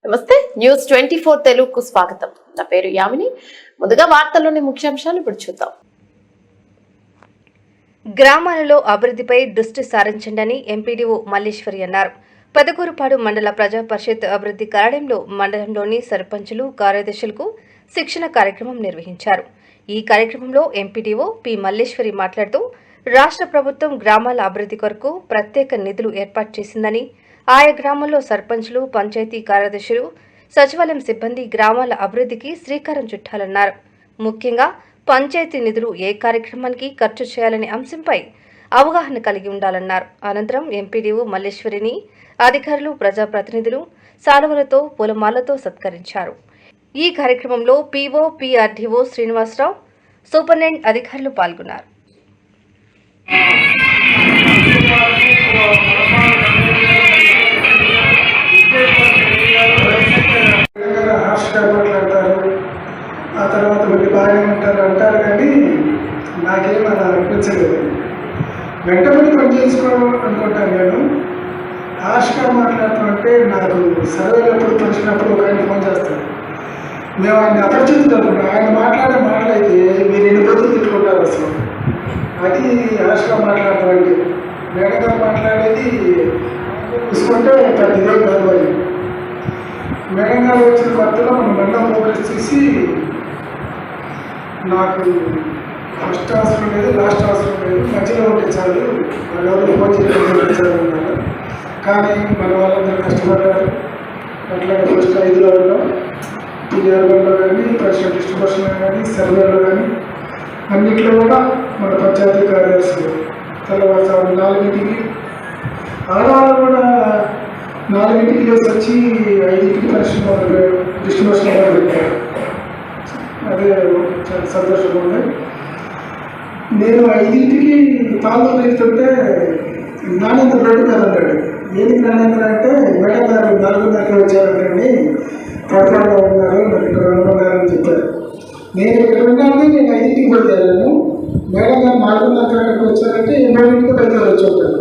నమస్తే న్యూస్ 24 తెలుగుకు స్వాగతం. నా పేరు యామిని. ముందుగా వార్తల్లోని ముఖ్యాంశాలు ఇప్పుడు చూద్దాం. గ్రామాలలో అభివృద్ధిపై దృష్టి సారించండి ఎంపీడీఓ మల్లేశ్వరి అన్నారు. పెదకూరుపాడు మండల ప్రజా పరిషత్ అభివృద్ధి కార్యాలయంలో మండలంలోని సర్పంచులు కార్యదర్శులకు శిక్షణ కార్యక్రమం నిర్వహించారు. ఈ కార్యక్రమంలో ఎంపీడీఓ పి మల్లేశ్వరి మాట్లాడుతూ రాష్ట్ర ప్రభుత్వం గ్రామాల అభివృద్ధి కొరకు ప్రత్యేక నిధులు ఏర్పాటు చేసిందని, ఆయా గ్రామాల్లో సర్పంచులు, పంచాయతీ కార్యదర్శులు, సచివాలయం సిబ్బంది గ్రామాల అభివృద్ధికి శ్రీకారం చుట్టాలన్నారు. ముఖ్యంగా పంచాయతీ నిధులు ఏ కార్యక్రమానికి ఖర్చు చేయాలనే అంశంపై అవగాహన కలిగి ఉండాలన్నారు. అనంతరం ఎంపీడీఓ మల్లేశ్వరిని అధికారులు, ప్రజాప్రతినిధులు శాలువలతో, పూలమాలతో సత్కరించారు. ఈ కార్యక్రమంలో పీఓ, పీఆర్డీఓ శ్రీనివాసరావు, సూపరింటెండెంట్ అధికారులు పాల్గొన్నారు. ఆ తర్వాత మళ్ళీ బాగానే అంటారు కానీ నాకేం అలా అనిపించలేదు. వెంటబడి పని చేసుకోవడం అనుకుంటాను. నేను హార్ష్గా మాట్లాడుతుంటే నాకు సర్వేలప్పుడు పంచినప్పుడు ఒక ఆయన ఫోన్ చేస్తాను. మేము ఆయన అపరిచితులు, ఆయన మాట్లాడే మాటలైతే మీరు ఎన్ని రోజులు తిట్టుకుంటారు. అసలు అది హార్ష్గా మాట్లాడటం అంటే వేడగా మాట్లాడేది చూసుకుంటే పెద్ద ఇదే కాదు. అది మేడం గారు వచ్చిన కొత్తలో మనం బండం ప్రోగ్రెస్ చేసి నాకు ఫస్ట్ అవసరం లేదు, లాస్ట్ అవసరం లేదు, మధ్యలో ఉంటే చాలు, మన ఎవరు ఫోన్ చేయాలన్నారు. కానీ మన వాళ్ళందరూ కష్టపడ్డారు. అట్లాగే ఫస్ట్ 5లో ఉన్నాం, పిఆర్ఓలో కానీ, ప్రెసిడెంట్ డిస్ట్రిబ్యూషన్లో కానీ, సర్వేలో కానీ అన్నింటిలో కూడా మన పంచాయతీ కార్యదర్శులు తెల్లవారుజాము 4ంటికి, ఆడవాళ్ళు కూడా 4ంటికి లేసి వచ్చి 5ంటికి పరిశ్రమ డిస్ట్రిబ్యూషన్ పెట్టారు. అదే చాలా సంతోషంగా ఉంది. నేను 5ంటికి పాలు వెళ్తుంటే నాణ్యత రోడ్డు మీద ఉన్నాడు. ఏది నాణ్యత అంటే మేడం గారు 4:30కి వచ్చారండి, పడతాలో ఉన్నారు, మరి ఇక్కడ ఉన్నారని చెప్పారు. నేను ఇక్కడ ఉన్నాను, నేను 5ంటికి బయలుదేరాను. మేడం గారు 4:30కి వచ్చారంటే 8ంటికి బయలుదేరి వచ్చి ఉంటాను.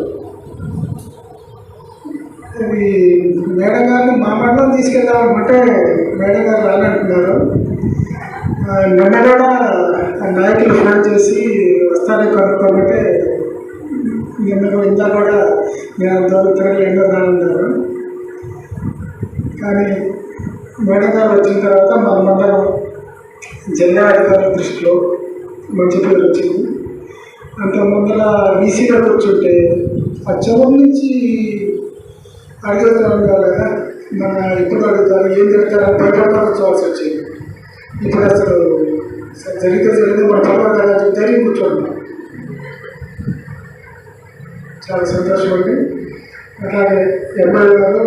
ఇది మేడం గారిని మా మండలం తీసుకెళ్దామంటే మేడం గారు రానంటున్నారు. నిన్న కూడా నాయకులు ఫోన్ చేసి వస్తారని కనుక్కోమంటే ఇందా కూడా నేను అంతవరకు ఎన్నో రానున్నారు. కానీ మేడం గారు వచ్చిన తర్వాత మన మండలం జిల్లా అధికారుల దృష్టిలో మంచి పేరు వచ్చింది. అంత ముందర వీసీగా కూర్చుంటే ఆ చివరి నుంచి అడుగుతారు కదా, మన ఇప్పుడు అడుగుతారు ఏం చెప్తారని భయపడాల్సి వచ్చింది. ఇప్పుడు అసలు జరిగితే మన తర్వాత కదా ధైర్యం కూర్చోండి. చాలా సంతోషం అండి. అట్లాగే ఎమ్మెల్యే గారు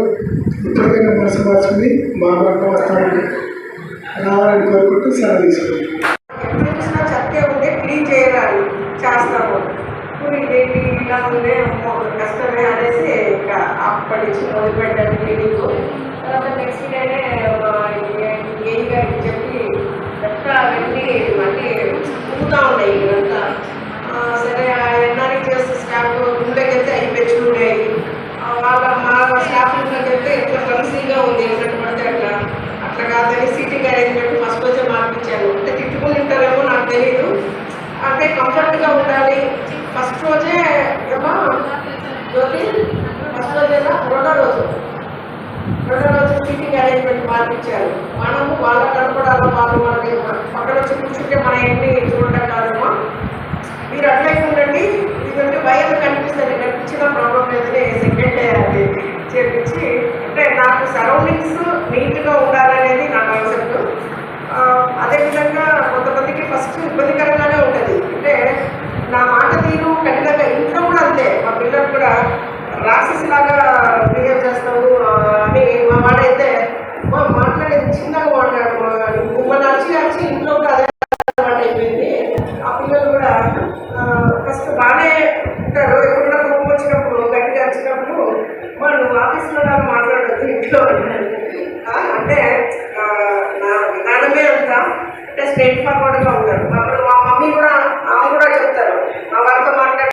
ఇప్పటికైనా మనసు మార్చుకుని మా మాట వస్తామని రావాలని కోరుకుంటూ సెలవు తీసుకుంటాం. చెత్తే ఉంటే క్లీన్ చేయాలి చేస్తాము. ఇదేంటి ఇలా ఉండే కష్టమే అనేసి ఇంకా అప్పటి నుంచి మొదలుపెట్టాను క్లీనింగ్. తర్వాత నెక్స్ట్ డేనే ఏఈ గారికి చెప్పి ఎట్లా వెళ్ళి మళ్ళీ పువ్వుతూ ఉన్నాయి ఇవంతా. సరే ఎన్ఆర్ఈ చేస్తే స్టాఫ్ రూమ్లోకి వెళ్తే అవి పెంచుకునేవి. మా స్టాఫ్లోకి వెళ్తే ఇట్లా ఫ్రెండ్లీగా ఉంది, ఎట్లా పడితే అట్లా కాదని సీటింగ్ అరేంజ్మెంట్ ఫస్ట్ రోజే మార్పించాను. అంటే తిట్టుకుని ఉంటారేమో నాకు తెలీదు, అంటే కంఫర్ట్గా ఉండాలి. ఫస్ట్ రోజే ఏమో జ్యోతి ఫస్ట్ రోజేనా రెండో రోజు సీటింగ్ అరేంజ్మెంట్ మార్పించారు. మనము వాళ్ళ కనపడాలి, వాళ్ళు వాళ్ళకి పక్కన వచ్చి కూర్చుంటే మన ఎన్ని చూడటం కాదమ్మా, మీరు అట్లయితే ఉండండి, ఇదంటే భయం కనిపిస్తుంది, కనిపించిన ప్రాబ్లం లేదని సెకండ్ డే అది చేపించి, అంటే నాకు సరౌండింగ్స్ నీట్గా ఉండాలనేది నా కాన్సెప్ట్. అదేవిధంగా కొంతమందికి ఫస్ట్ ఇబ్బందికరంగానే ఉంటుంది. అంటే నా మాట తీరు కఠినంగా, ఇంట్లో కూడా అంతే, మా పిల్లలు కూడా రాక్షసిలాగా బిహేవ్ చేస్తావు అని మా వాడైతే మాట్లాడేది చిన్నగా మాట్లాడు, మన అరిచి ఇంట్లో కూడా అదే అలవాటు అయిపోయింది. ఆ పిల్లలు కూడా ఫస్ట్ బాగానే ఉంటారు. ఎప్పుడన్నా కోపం వచ్చినప్పుడు గట్టిగా వచ్చినప్పుడు నువ్వు ఆఫీస్లో నాకు మాట్లాడద్దు, ఇంట్లో అంటే నా విధానమే అంతా అంటే స్ట్రైట్ ఫార్వర్డ్గా ఉంటారు. మా మమ్మీ కూడా ఆమె కూడా చెప్తారు, మా వారితో మాట్లాడే